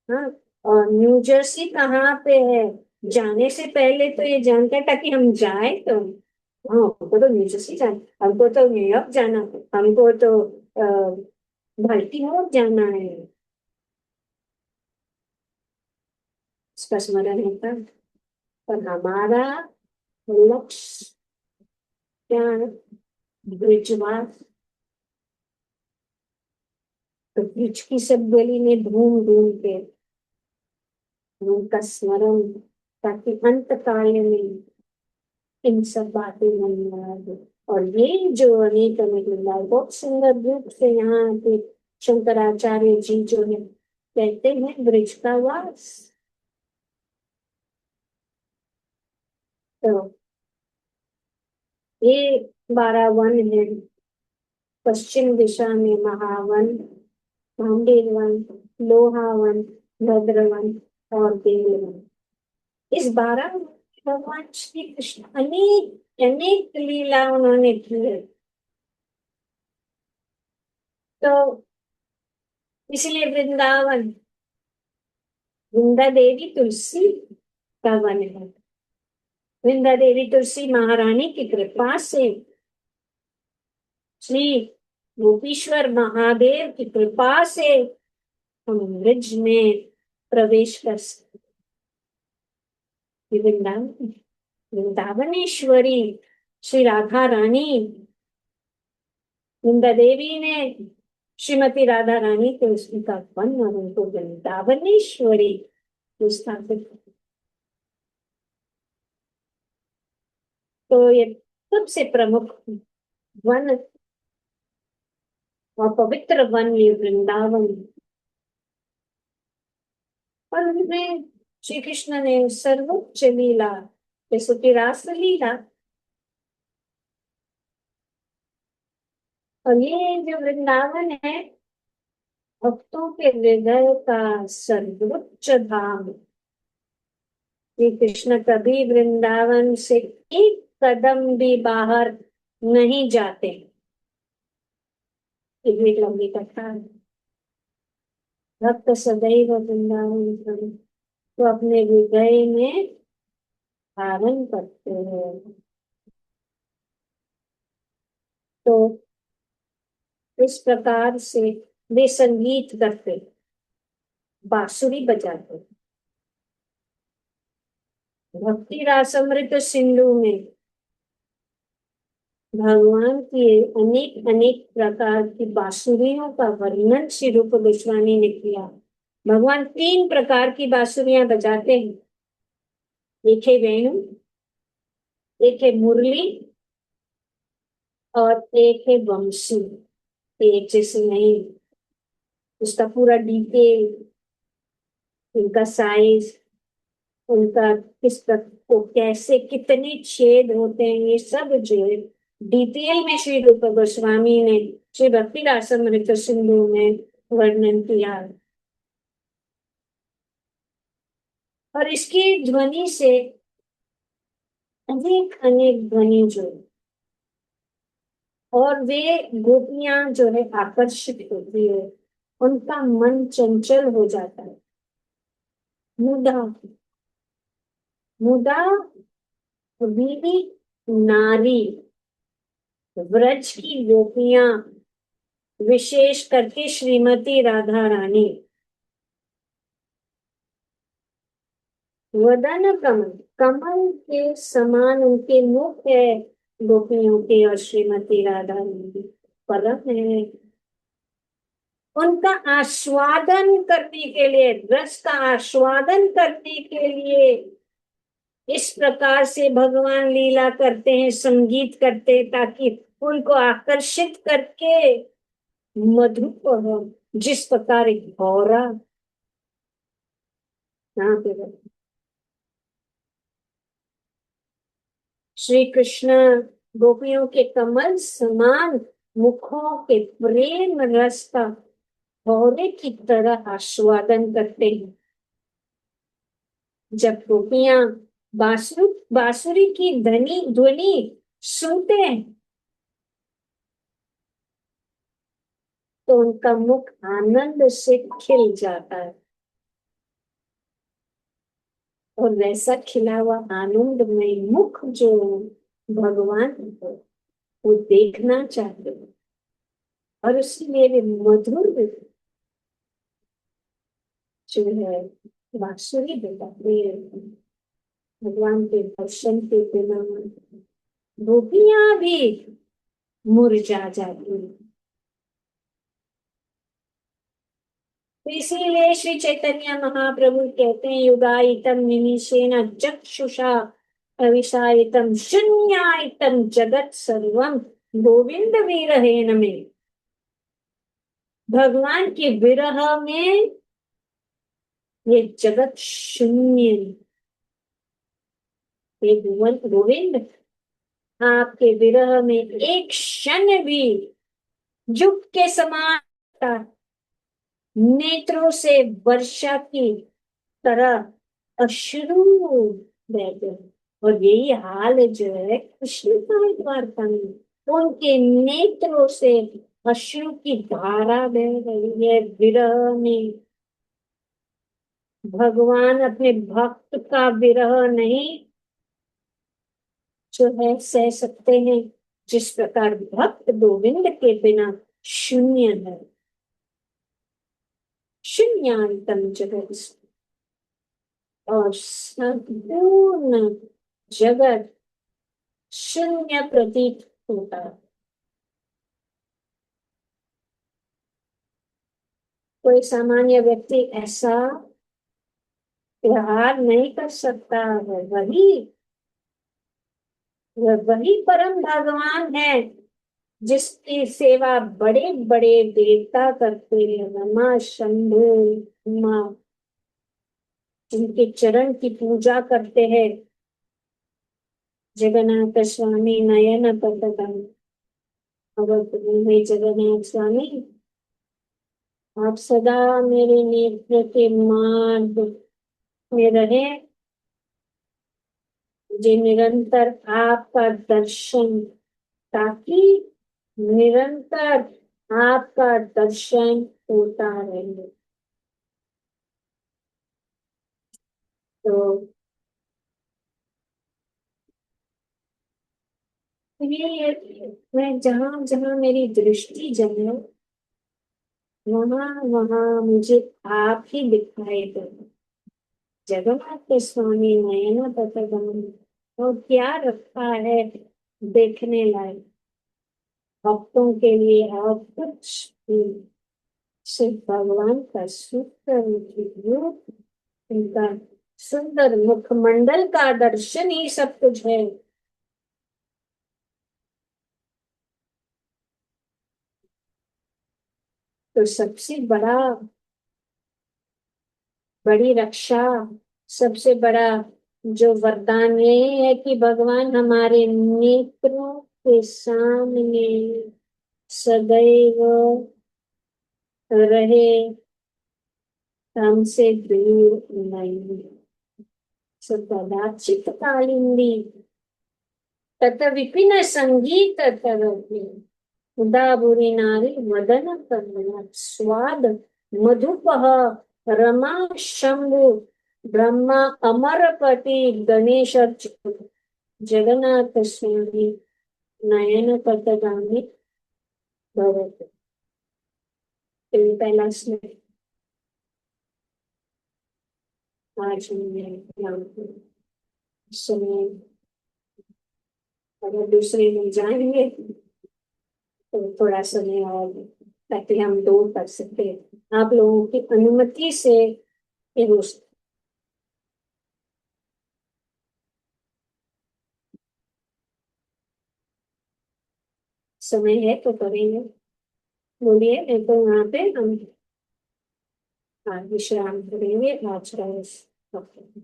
हाँ, और न्यू जर्सी कहाँ पे है। जाने से पहले तो ये जानकर ताकि हम जाए तो, हाँ, हमको तो न्यू जर्सी जाना, हमको तो न्यूयॉर्क जाना, हमको तो बाल्टीमोर जाना है, इसका स्मरण होता है। पर हमारा लक्ष्य क्या है? ब्रिजवास। तो ब्रिज की सब गली में ढूंढ ढूंढ के उनका स्मरण, ताकि अंत काल में इन सब बातें मन में आ जाए। और ये जो अनेक अनेक लीलाएं बहुत सुंदर रूप से यहाँ पे शंकराचार्य जी जो है कहते हैं ब्रिज का वास। तो ये 12 वन है। पश्चिम दिशा में महावन, भांडेर वन, लोहा वन, भद्र वन और देव वन। इस 12 भगवान श्री कृष्ण अनेक अनेक लीला उन्होंने की है। तो इसलिए वृंदावन, वृंदा देवी तुलसी का वन है। वृंदा देवी तुलसी महारानी की कृपा से, श्री गोपीश्वर महादेव की कृपा से हम ब्रिज में प्रवेश कर सकते। वृंदावन, वृंदावनेश्वरी श्री राधा रानी, वृंदा देवी ने श्रीमती राधा रानी को उसका वन और उनको वृंदावनेश्वरी को स्थापित। तो ये सबसे प्रमुख वन और पवित्र वन ये वृंदावन। और उनमें श्री कृष्ण ने सर्वोच्च लीला जैसे कि रास लीला, और ये जो वृंदावन है भक्तों के हृदय का सर्वोच्च धाम। श्री कृष्ण कभी वृंदावन से एक कदम भी बाहर नहीं जाते। एक लंबी कथा है। भक्त सदैव वृंदावन तो अपने हृदय में धारण करते हैं। तो इस प्रकार से वे संगीत करते, बांसुरी बजाते। भक्ति रासमृत सिंधु में भगवान की अनेक अनेक प्रकार की बांसुरियों का वर्णन श्री रूप गोस्वामी ने किया। भगवान 3 प्रकार की बांसुरियां बजाते हैं। एक है वेणु, एक है मुरली और एक है बंसी। एक जैसे नहीं, उसका पूरा डिटेल, उनका साइज, उनका किस को कैसे कितने छेद होते हैं, ये सब जो है डिटेल में श्री रूप गोस्वामी ने श्री भक्ति रासमृत सिंधु में वर्णन किया। और इसकी ध्वनि से अनेक अनेक ध्वनि जो, और वे गोपियां जो है आकर्षित होती है, उनका मन चंचल हो जाता है। मुदा, मुदा बीवी नारी, व्रज की गोपियां, विशेष करके श्रीमती राधा रानी, वदन कमल, कमल के समान उनके मुख है गोपियों के, और श्रीमती राधा रानी परम है। उनका आस्वादन करने के लिए, रस का आस्वादन करने के लिए इस प्रकार से भगवान लीला करते हैं, संगीत करते हैं, ताकि उनको आकर्षित करके मधुप हो। जिस प्रकार एक भौरा यहाँ पे श्री कृष्ण गोपियों के कमल समान मुखों के प्रेम रस का भौरे की तरह आस्वादन करते हैं। जब गोपियां बांसुरी की ध्वनि ध्वनि सुनते हैं तो उनका मुख आनंद से खिल जाता है, और वैसा खिला हुआ आनंदमय मुख जो भगवान को वो देखना चाहते हैं। और उसमें वे मधुर जो है बांसुरी बजाते हैं, भगवान के दर्शन के बिना गोपियां भी मुरझा जाती हैं। तो इसीलिए श्री चैतन्य महाप्रभु कहते हैं, युगायितम निमिषेण चक्षुषा अविशायितम शून्यायितम जगत सर्वम गोविंद विरहेण में। भगवान के विरह में ये जगत शून्य। ये गोविंद आपके विरह में एक क्षण भी युग के समान था, नेत्रों से वर्षा की तरह अश्रु बहते हैं। और यही हाल जो है कृष्ण वार्ता में, उनके नेत्रों से अश्रु की धारा बह रही है विरह में। भगवान अपने भक्त का विरह नहीं जो है सह सकते हैं, जिस प्रकार भक्त गोविंद के बिना शून्य है। शून्यान्तम जगत, और संपूर्ण जगत शून्य प्रतीत होता है। कोई सामान्य व्यक्ति ऐसा व्यवहार नहीं कर सकता है। वही परम भगवान है जिसकी सेवा बड़े बड़े देवता करते हैं, रमा शंभु उमा, जिनके चरण की पूजा करते हैं। जगन्नाथ स्वामी नयन पतकम, अवतरण जगन्नाथ स्वामी आप सदा मेरे नेत्र के मार्ग में रहे, मुझे निरंतर आपका दर्शन, ताकि निरंतर आपका दर्शन होता रहे। तो ये मैं जहां जहां मेरी दृष्टि जाए वहां वहां मुझे आप ही दिखाई दे। जगन्नाथ स्वामी नयन पथगम और क्या रखा है देखने लायक भक्तों के लिए, और कुछ भी। सिर्फ भगवान का सुंदर रूप, उनका सुंदर मुखमंडल का दर्शन ही सब कुछ है। तो सबसे बड़ी रक्षा, सबसे बड़ा जो वरदान ये है कि भगवान हमारे नेत्रों के सामने सदैव रहे, हमसे दूर नहीं। सदा चित कालिंदी तत विपिन संगीत तरती, उदाबुरी नारी मदन कन्या स्वाद मधुपह रमा शंभु ब्रह्मा अमरपति गणेश अच्युत जगन्नाथ स्वामी नयन पथगामी भवतु। तो ये पहला श्लोक आज हमने ध्यान किया। समय अगर दूसरे मिल जाएंगे तो थोड़ा समय और, ताकि हम दो कर सके आप लोगों की अनुमति से ये हो सकता। समय है तो करेंगे। बोलिए, नहीं तो यहाँ पे हम विश्राम करेंगे आज का इस हफ्ते में।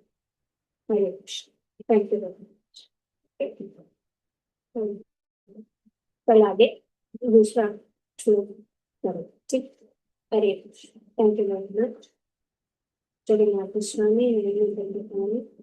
Hare Krishna. Thank you very much. कल आगे दूसरा श्लोक करो। ठीक। Hare Krishna. Thank you very much. Jagannath Swami.